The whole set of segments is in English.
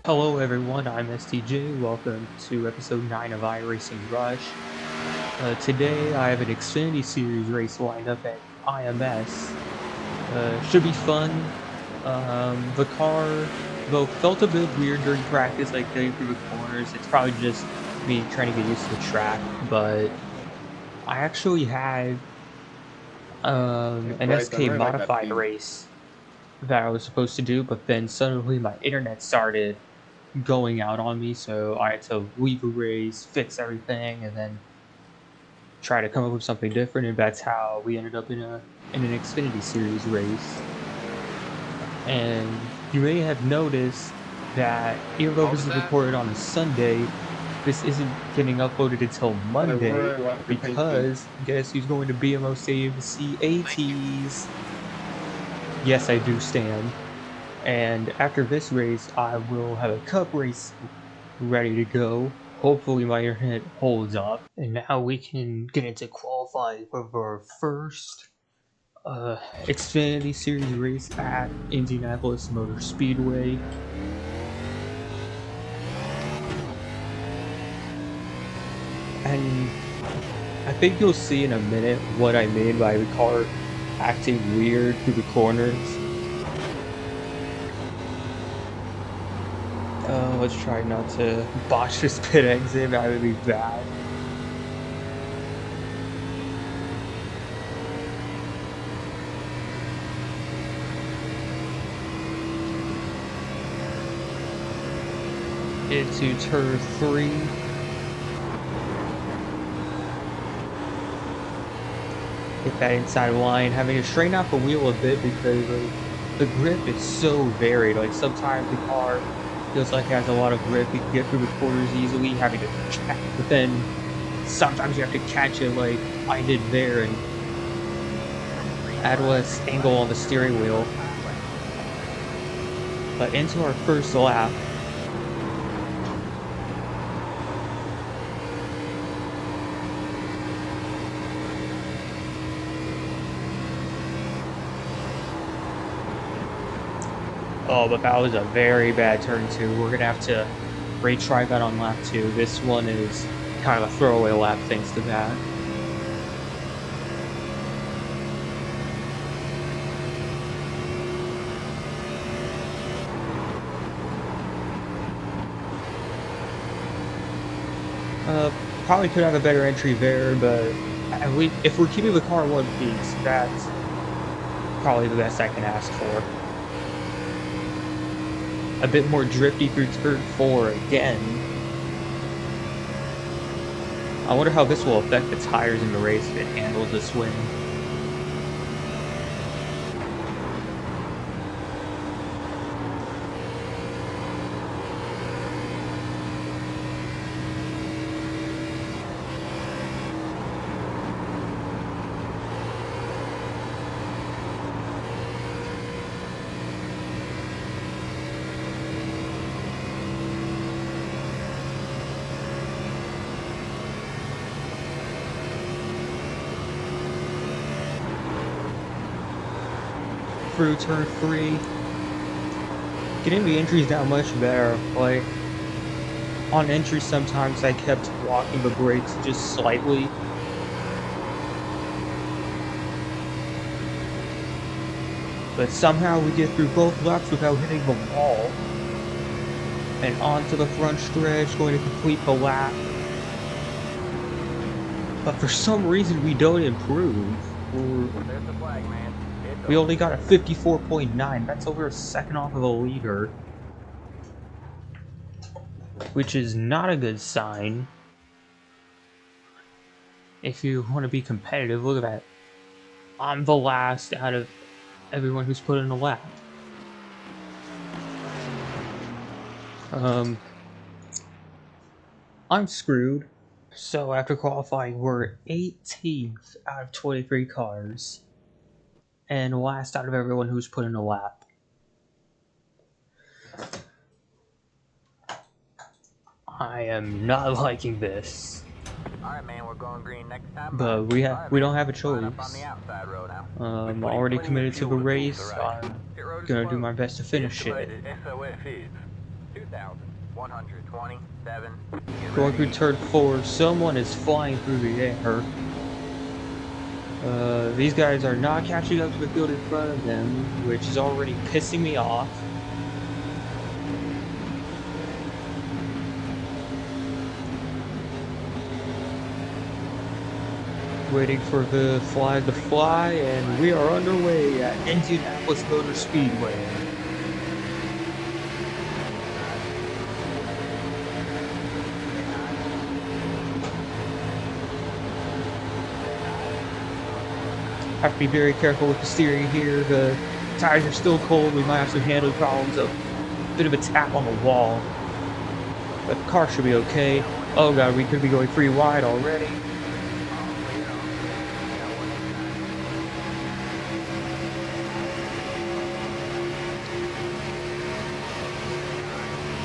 Hello everyone, I'm STJ. Welcome to episode 9 of iRacing Rush. Today I have an Xfinity Series race lined up at IMS. Should be fun. The car, though, felt a bit weird during practice, like getting through the corners. It's probably just me trying to get used to the track, but I actually had an Bryce, I SK really like that modified theme. race that I was supposed to do, but then suddenly my internet started going out on me, so I had to leave a race, fix everything, and then try to come up with something different. And that's how we ended up in an Xfinity Series race. And you may have noticed that even though What this was is that? recorded on a Sunday, this isn't getting uploaded until I Monday really like your paint scheme. because guess who's going to BMO Stadium to see ATs? Yes, I do, Stan. And after this race, I will have a cup race ready to go. Hopefully my internet holds up. And now we can get into qualifying for our first Xfinity Series race at Indianapolis Motor Speedway. And I think you'll see in a minute what I mean by the car acting weird through the corners. Let's try not to botch this pit exit, that would be bad. Into turn 3. Hit that inside line, having to straighten out the wheel a bit because the grip is so varied. Like sometimes the car feels like it has a lot of grip, you can get through the corners easily, having to catch, but then sometimes you have to catch it like I did there and add less angle on the steering wheel. But into our first lap. Oh, but that was a very bad turn 2. We're going to have to retry that on lap 2. This one is kind of a throwaway lap thanks to that. Probably could have a better entry there, but if we're keeping the car in one piece, that's probably the best I can ask for. A bit more drifty through turn 4 again. I wonder how this will affect the tires in the race if it handles the swing. Through turn 3. Getting the entries down much better. Like, on entry sometimes I kept walking the brakes just slightly. But somehow we get through both laps without hitting the wall. And onto the front stretch, going to complete the lap. But for some reason we don't improve. We only got a 54.9. That's over a second off of the leader. Which is not a good sign. If you want to be competitive, look at that. I'm the last out of everyone who's put in a lap. I'm screwed. So after qualifying, we're 18th out of 23 cars. And last out of everyone who's put in a lap. I am not liking this. Alright, man, we're going green next time. But we don't have a choice. I'm already committed to the race. I'm gonna do my best to finish it. 2,127. Going through turn 4, someone is flying through the air. These guys are not catching up to the field in front of them, which is already pissing me off. Waiting for the flag to fly, and we are underway at Indianapolis Motor Speedway. Have to be very careful with the steering here. The tires are still cold. We might have some handling problems. A bit of a tap on the wall. But the car should be okay. Oh god, we could be going pretty wide already.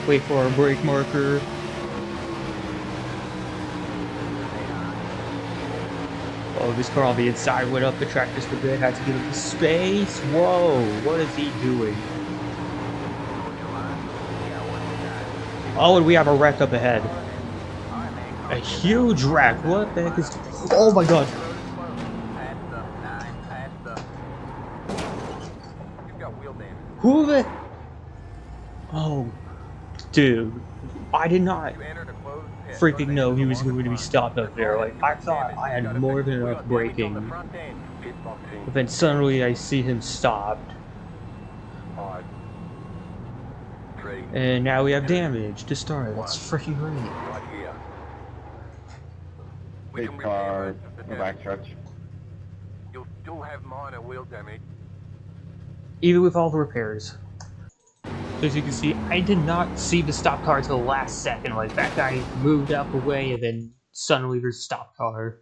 Wait for our brake marker. Oh, this car on the inside went up the track just a bit. Had to give him space. Whoa, what is he doing? Oh, and we have a wreck up ahead. A huge wreck. What the heck is... Oh my god. Who the... Oh, dude. I did not freaking know he was going to be stopped up there. Like, I thought I had more than enough braking. But then suddenly I see him stopped. And now we have damage to start. That's freaking great. Big car, no back stretch. You'll still have minor wheel damage. Even with all the repairs. As you can see, I did not see the stop car until the last second. Like, that guy moved out the way and then suddenly there's a stop car.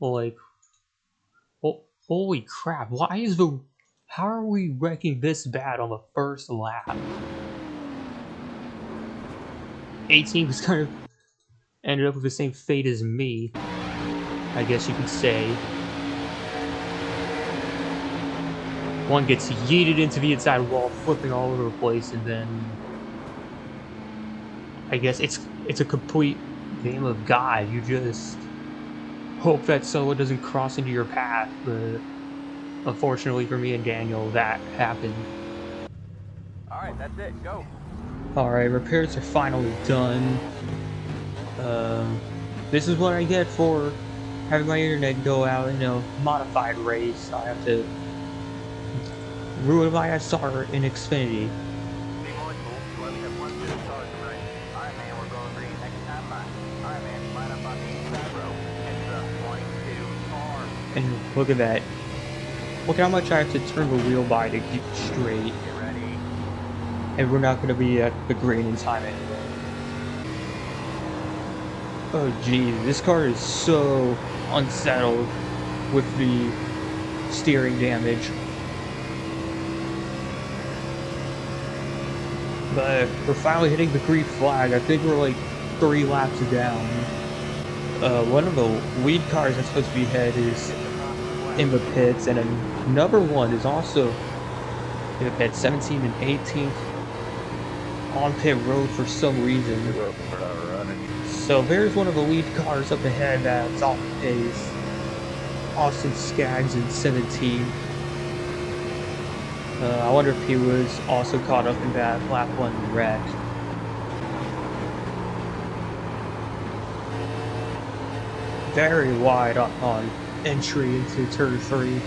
Like, oh, holy crap, why is the... How are we wrecking this bad on the first lap? 18 was kind of ended up with the same fate as me, I guess you could say. One gets yeeted into the inside wall, flipping all over the place, and then I guess it's a complete game of God. You just hope that someone doesn't cross into your path, but unfortunately for me and Daniel, that happened. Alright, that's it. Go. Alright, repairs are finally done. This is what I get for having my internet go out in a modified race. I have to ruin my SR in Xfinity. Be mindful, you only have one set of cars tonight. Alright, man, we're going green next time. Bye. Alright, man, line up on the inside row. It's the 22 car. And look at that. Look how much I have to turn the wheel by to keep it straight. Get ready. And we're not going to be at the green in time anyway. Oh geez, this car is so unsettled with the steering damage. But we're finally hitting the green flag. I think we're like 3 laps down. One of the lead cars that's supposed to be ahead is in the pits, and another one is also in the pits, 17 and 18th on pit road for some reason. So there's one of the lead cars up ahead that's off pace. Austin Skaggs in 17. I wonder if he was also caught up in that lap 1 wreck. Very wide on entry into turn 3.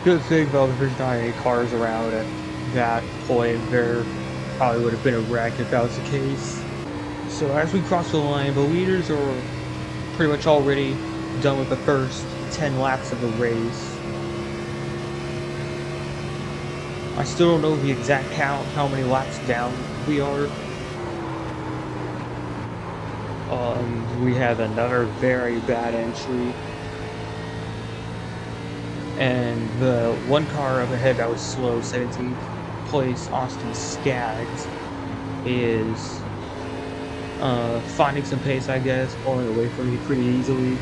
Good thing though, there's not any cars around at that point. There probably would have been a wreck if that was the case. So as we cross the line, the leaders are pretty much already done with the first 10 laps of the race. I still don't know the exact count, how many laps down we are. We have another very bad entry. And the one car up ahead that was slow, 17th place, Austin Skaggs, is finding some pace, I guess, pulling away from me pretty easily.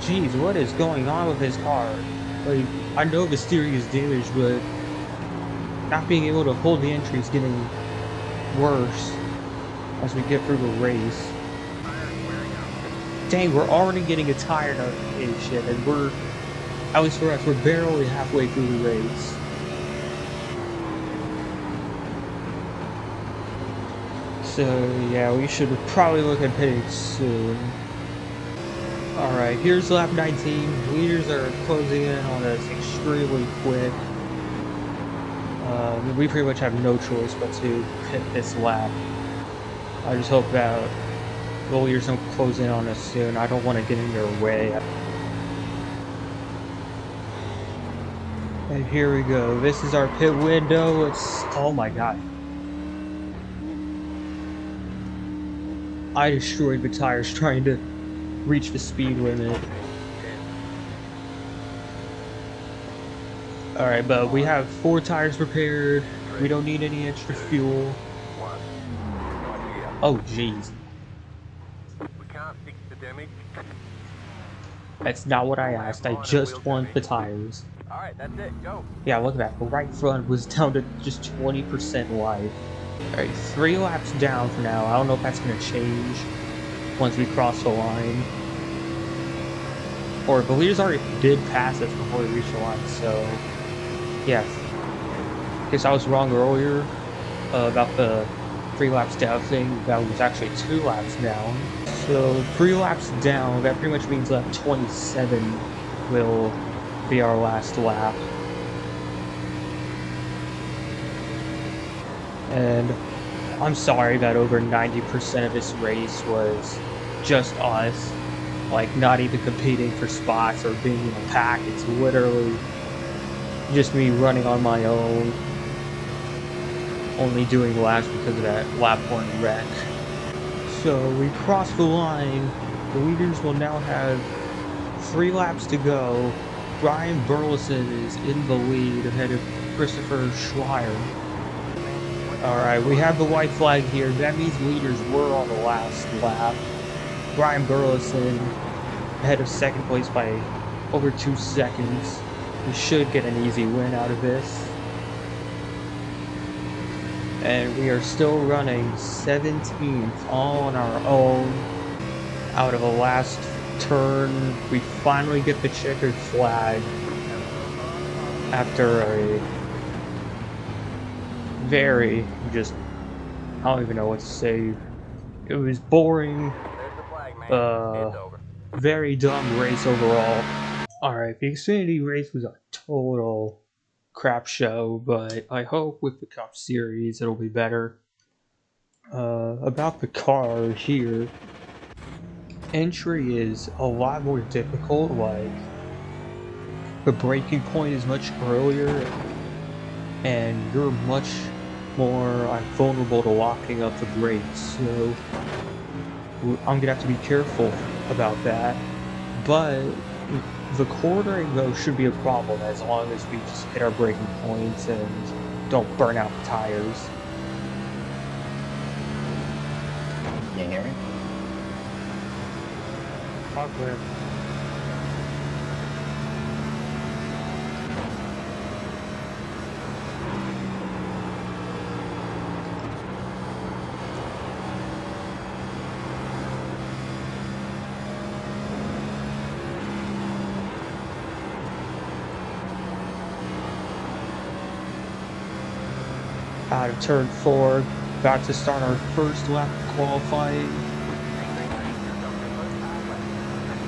Jeez, what is going on with his car? Like, I know the steering is damaged, but not being able to hold the entry is getting worse as we get through the race. Dang, we're already getting a tire notification, and we're, at least for us, we're barely halfway through the race. So, yeah, we should probably look at pitting soon. Alright, here's lap 19. Leaders are closing in on us extremely quick. We pretty much have no choice but to hit this lap. I just hope that the leaders don't close in on us soon. I don't want to get in their way. And here we go. This is our pit window. It's... oh my god. I destroyed the tires trying to reach the speed limit. Alright, but we have 4 tires prepared. We don't need any extra fuel. Oh, jeez. We can't fix the damage. That's not what I asked. I just want the tires. Alright, that's it. Go. Yeah, look at that. The right front was down to just 20% life. Alright, 3 laps down for now. I don't know if that's going to change once we cross the line. Or the leaders already did pass us before we reached the line, so... yeah. Guess I was wrong earlier about the 3 laps down thing. That was actually 2 laps down. So 3 laps down, that pretty much means lap 27 will be our last lap. And I'm sorry that over 90% of this race was just us, like not even competing for spots or being in a pack. It's literally just me running on my own, only doing laps because of that lap 1 wreck. So we crossed the line. The leaders will now have 3 laps to go. Brian Burleson is in the lead ahead of Christopher Schreier. Alright, we have the white flag here. That means leaders were on the last lap. Brian Burleson ahead of second place by over 2 seconds. We should get an easy win out of this. And we are still running 17th all on our own. Out of the last turn, we finally get the checkered flag after a very, just, I don't even know what to say. It was boring, very dumb race overall. Alright, the Xfinity race was a total crap show, but I hope with the Cup Series it'll be better. About the car here, entry is a lot more difficult. Like, the braking point is much earlier, and you're much more vulnerable to locking up the brakes, so I'm gonna have to be careful about that. But the cornering, though, should be a problem as long as we just hit our braking points and don't burn out the tires. Can you hear me? All clear. Out of turn 4, about to start our first lap of qualifying.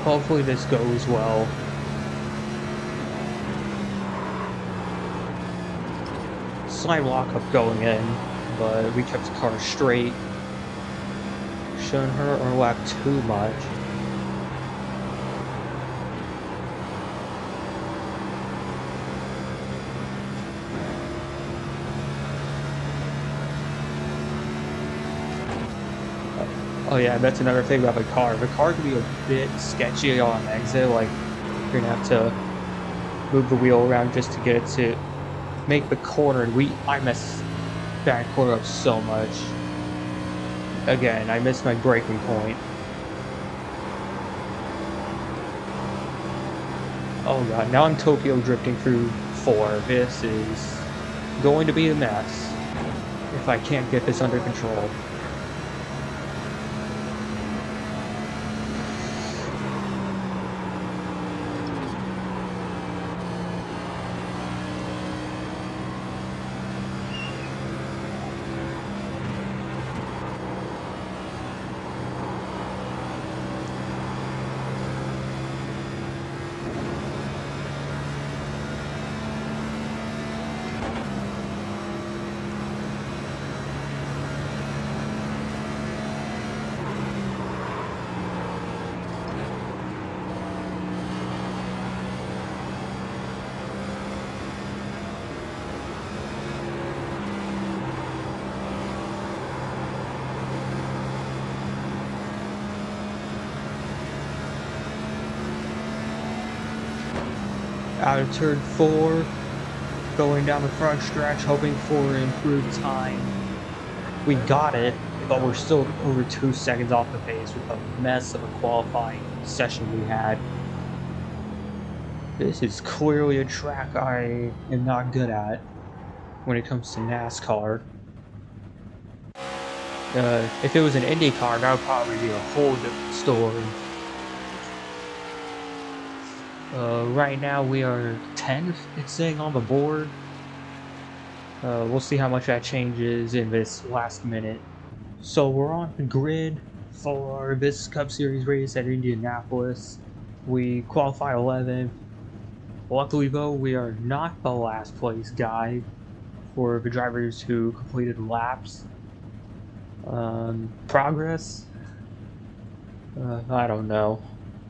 Hopefully this goes well. Slight lockup going in, but we kept the car straight. Shouldn't hurt our lap too much. Oh yeah, that's another thing about the car. The car can be a bit sketchy on exit, like you're gonna have to move the wheel around just to get it to make the corner, and I messed that corner up so much. Again, I missed my braking point. Oh god, now I'm Tokyo drifting through 4. This is going to be a mess if I can't get this under control. Out of turn 4, going down the front stretch, hoping for improved time. We got it, but we're still over 2 seconds off the pace with a mess of a qualifying session we had. This is clearly a track I am not good at when it comes to NASCAR. If it was an IndyCar, that would probably be a whole different story. Right now we are 10th, it's saying on the board. We'll see how much that changes in this last minute. So we're on the grid for this Cup Series race at Indianapolis. We qualify 11th. Luckily though, we are not the last place guy for the drivers who completed laps. Progress? I don't know.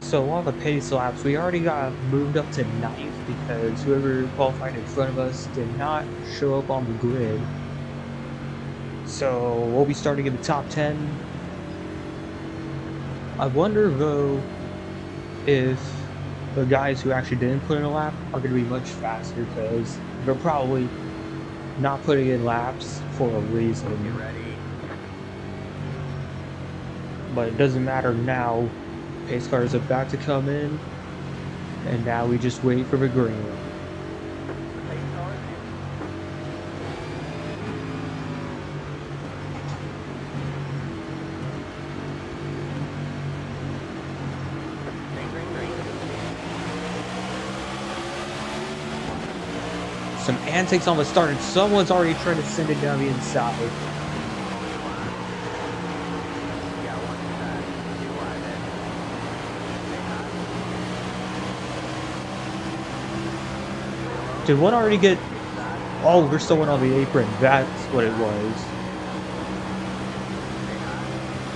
So on the pace laps, we already got moved up to 9th because whoever qualified in front of us did not show up on the grid. So we'll be starting in the top 10. I wonder though if the guys who actually didn't put in a lap are going to be much faster because they're probably not putting in laps for a reason. Get ready. But it doesn't matter now. Pace car is about to come in, and now we just wait for the green. Pace cars. Green, green, green. Some antics on the start, and someone's already trying to send it down the inside. Yeah, one inside. Two wide there. Did one already get... Oh, there's someone on the apron. That's what it was.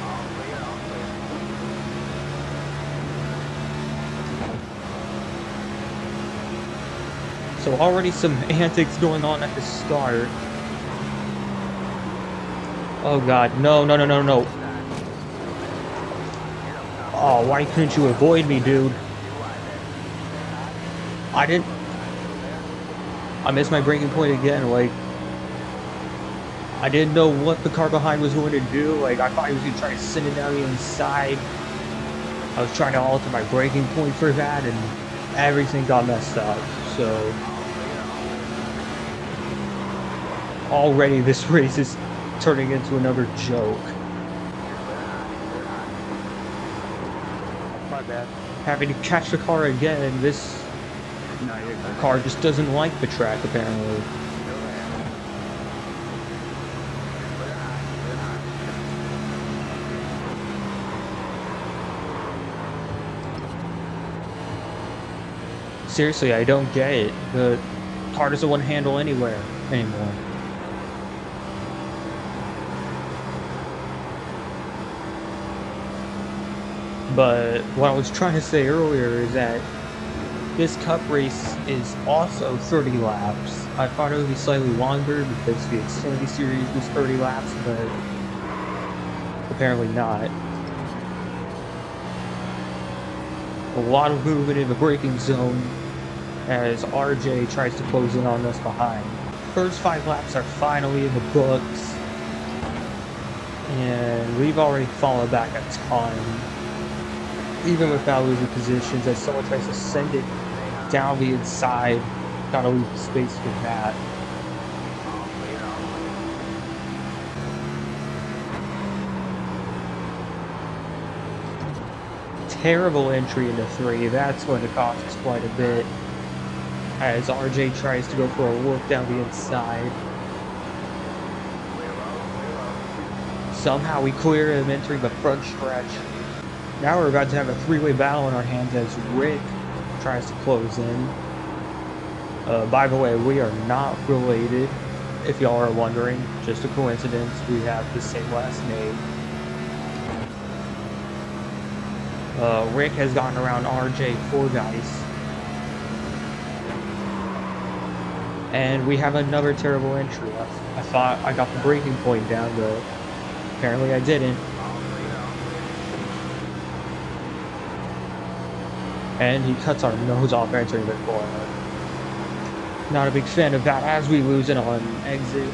All clear, all clear. So already some antics going on at the start. Oh god, no, no, no, no, no. Oh, why couldn't you avoid me, dude? I didn't... I missed my braking point again, like... I didn't know what the car behind was going to do, like, I thought he was going to try to send it down the inside. I was trying to alter my braking point for that, and everything got messed up, so... Already this race is turning into another joke. My bad. Having to catch the car again, this No, you're good. car just doesn't like the track, apparently. Seriously, I don't get it. The car doesn't want to handle anywhere anymore. But what I was trying to say earlier is that this cup race is also 30 laps. I thought it would be slightly longer because the Xfinity series was 30 laps, but apparently not. A lot of movement in the braking zone as RJ tries to close in on us behind. First 5 laps are finally in the books, and we've already fallen back a ton, even without losing positions, as someone tries to send it down the inside. Gotta leave space for that. Terrible entry into 3. That's going to cost us quite a bit. As RJ tries to go for a look down the inside. Somehow we clear him entering the front stretch. Now we're about to have a 3-way battle in our hands as Rick tries to close in. By the way, we are not related, if y'all are wondering. Just a coincidence, we have the same last name. Rick has gotten around RJ Fordyce. And we have another terrible entry. I thought I got the breaking point down, but apparently I didn't. And he cuts our nose off entering the corner. Not a big fan of that as we lose it on exit.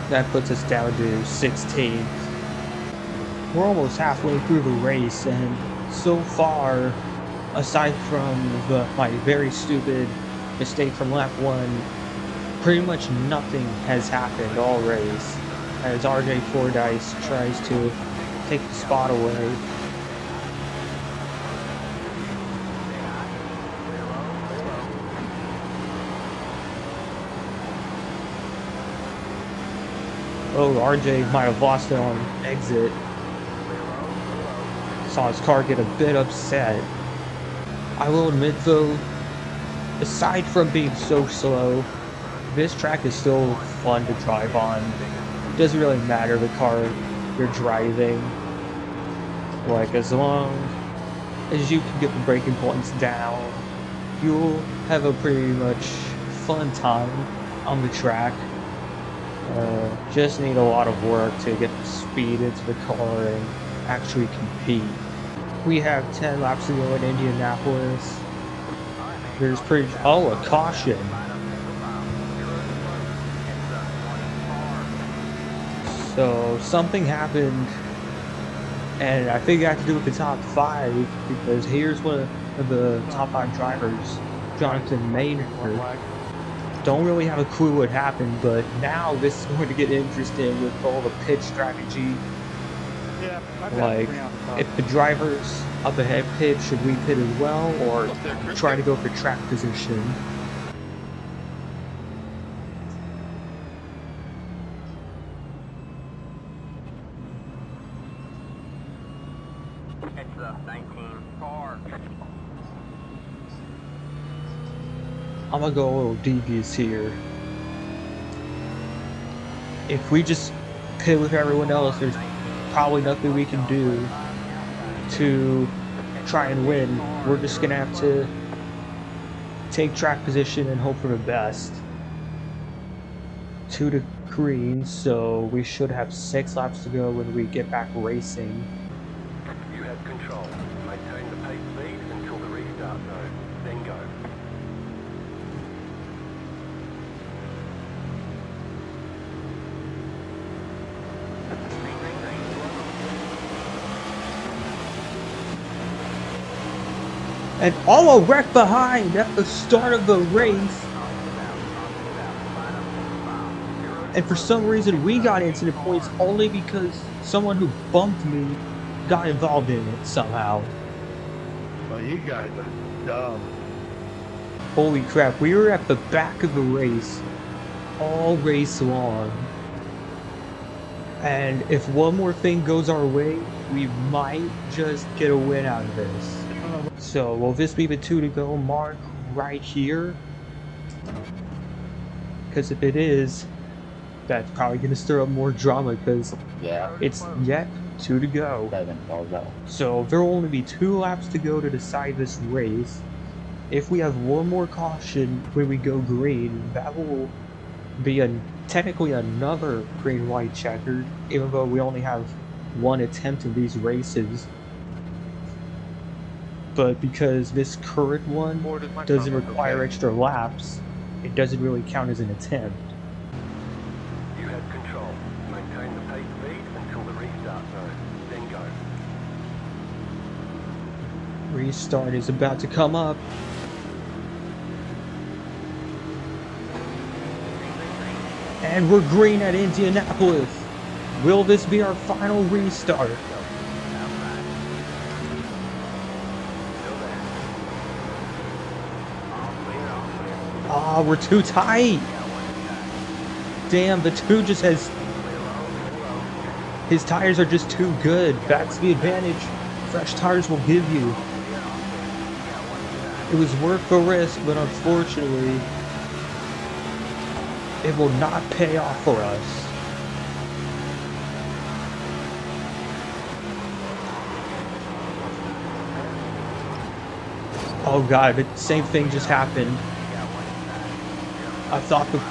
That puts us down to 16th. We're almost halfway through the race, and so far, aside from my very stupid mistake from lap 1, pretty much nothing has happened all race. As RJ Fordyce tries to take the spot away. Oh, RJ might have lost it on exit. Saw his car get a bit upset. I will admit though, aside from being so slow, this track is still fun to drive on. It doesn't really matter the car you're driving. Like, as long as you can get the braking points down, you'll have a pretty much fun time on the track. Just need a lot of work to get the speed into the car and actually compete. We have 10 laps to go in Indianapolis. There's a caution. So something happened, and I think it had to do with the top 5, because here's one of the top 5 drivers, Jonathan Maynard. Don't really have a clue what happened, but now this is going to get interesting with all the pit strategy. Like, if the driver's up ahead pit, should we pit as well, or try to go for track position? It's the 19 car. I'm gonna go a little devious here. If we just pit with everyone else, there's probably nothing we can do to try and win. We're just gonna have to take track position and hope for the best. 2 to green, so we should have 6 laps to go when we get back racing. You have control. Maintain the pace speed until the restart zone. Then go. And all a wreck behind at the start of the race. And for some reason we got incident points only because someone who bumped me got involved in it somehow. Well, you guys are dumb. Holy crap, we were at the back of the race all race long. And if one more thing goes our way, we might just get a win out of this. So will this be the 2 to go mark right here? Because if it is, that's probably going to stir up more drama, because Yeah. it's yet 2 to go. 7 balls out. So there will only be 2 laps to go to decide this race. If we have one more caution when we go green, that will be technically another green-white checkered, even though we only have one attempt in these races. But because this current one doesn't require extra laps, it doesn't really count as an attempt. You have control. Maintain the pace speed until the restart zone. Then go. Restart is about to come up. And we're green at Indianapolis. Will this be our final restart? Ah, we're too tight. Damn, the 2 just has... His tires are just too good. That's the advantage fresh tires will give you. It was worth the risk, but unfortunately, it will not pay off for us. Oh god, the same thing just happened. I thought the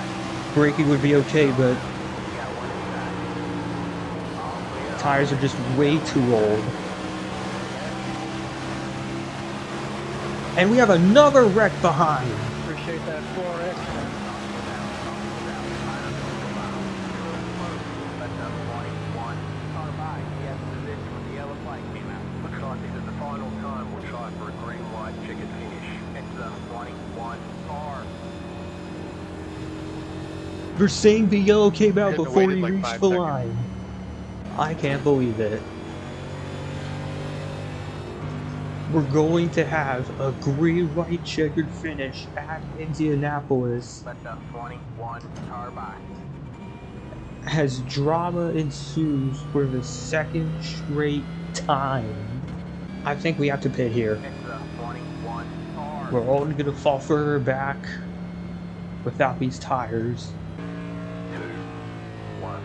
braking would be okay, but tires are just way too old. And we have another wreck behind. Appreciate that 4X. Looks like this is the final time we'll try for a green white checkered finish. It's the 21 car. They're saying the yellow came out Could've before waited he like reached 5 the seconds. line. I can't believe it. We're going to have a green-white checkered finish at Indianapolis Let the 21 car by. as drama ensues for the second straight time. I think we have to pit here. It's the 21 car. We're only going to fall further back without these tires. 2, 1.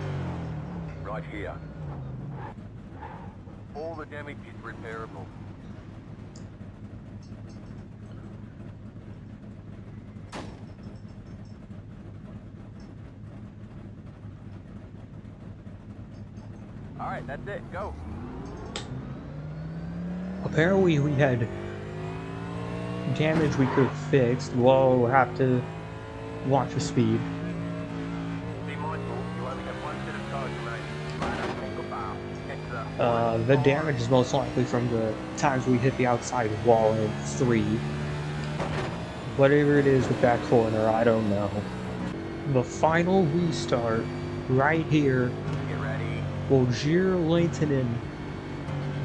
Right here. All the damage is repairable. Alright, that's it. Go. Apparently we had damage we could have fixed. Well, we'll have to watch the speed. Be mindful, you only have one set of tires remaining. Line up single file. It's the The damage is most likely from the times we hit the outside wall in 3. Whatever it is with that corner, I don't know. The final restart, right here, Get ready. will Gir Lehtinen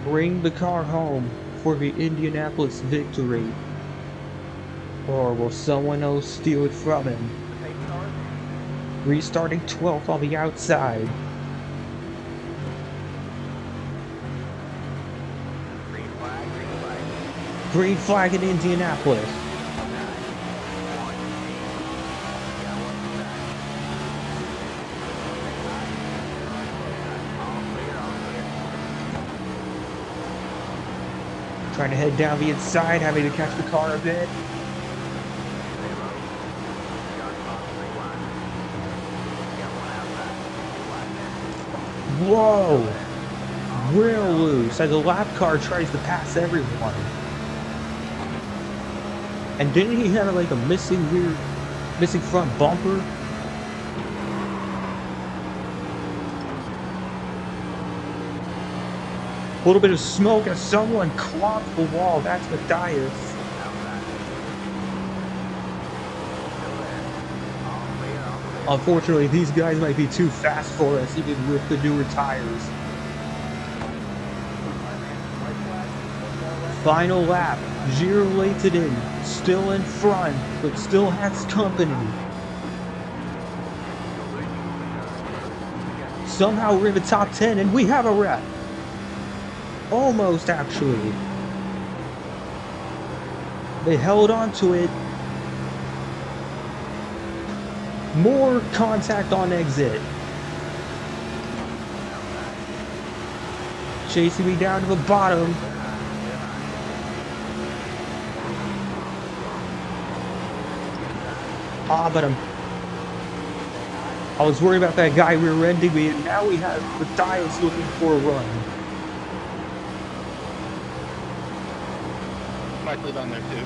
bring the car home for the Indianapolis victory? Or will someone else steal it from him? The pace car. Restarting 12th on the outside. Green flag, green flag. Green flag in Indianapolis. Trying to head down the inside, having to catch the car a bit. Whoa! Real loose as a lap car tries to pass everyone. And didn't he have like a missing front bumper? A little bit of smoke as someone clogged the wall. That's Matthias. Unfortunately, these guys might be too fast for us, even with the newer tires. Final lap. Gir Lehtinen still in front, but still has company. Somehow we're in the top 10, and we have a wreck. Almost, actually. They held on to it. More contact on exit. Chasing me down to the bottom. But I was worried about that guy rear-ending me, and now we have Matthias looking for a run. Michael's on there too.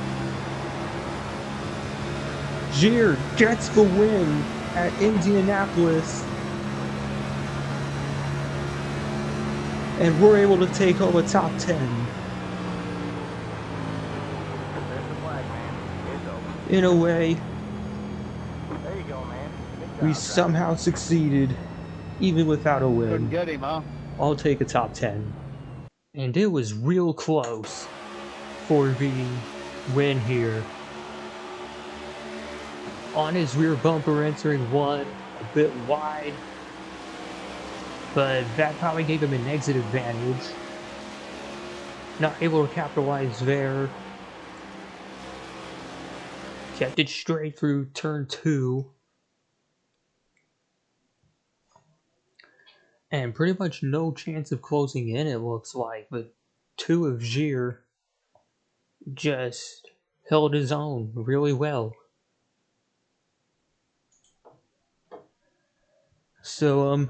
Gir gets the win at Indianapolis. And we're able to take home a top 10. In a way, There you go, man. Good job, we driver. somehow succeeded, even without a Couldn't win. get him, huh? I'll take a top 10. And it was real close for the win here. On his rear bumper entering one, a bit wide, but that probably gave him an exit advantage. Not able to capitalize there. Kept it straight through turn 2. And pretty much no chance of closing in, it looks like, but 2 of Gier just held his own really well. So,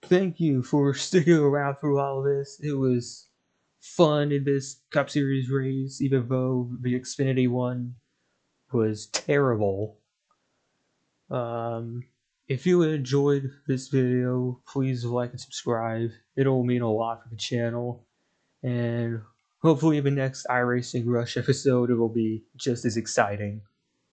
thank you for sticking around through all of this. It was fun in this Cup Series race, even though the Xfinity one was terrible. If you enjoyed this video, please like and subscribe. It'll mean a lot for the channel. And hopefully in the next iRacing Rush episode, it will be just as exciting.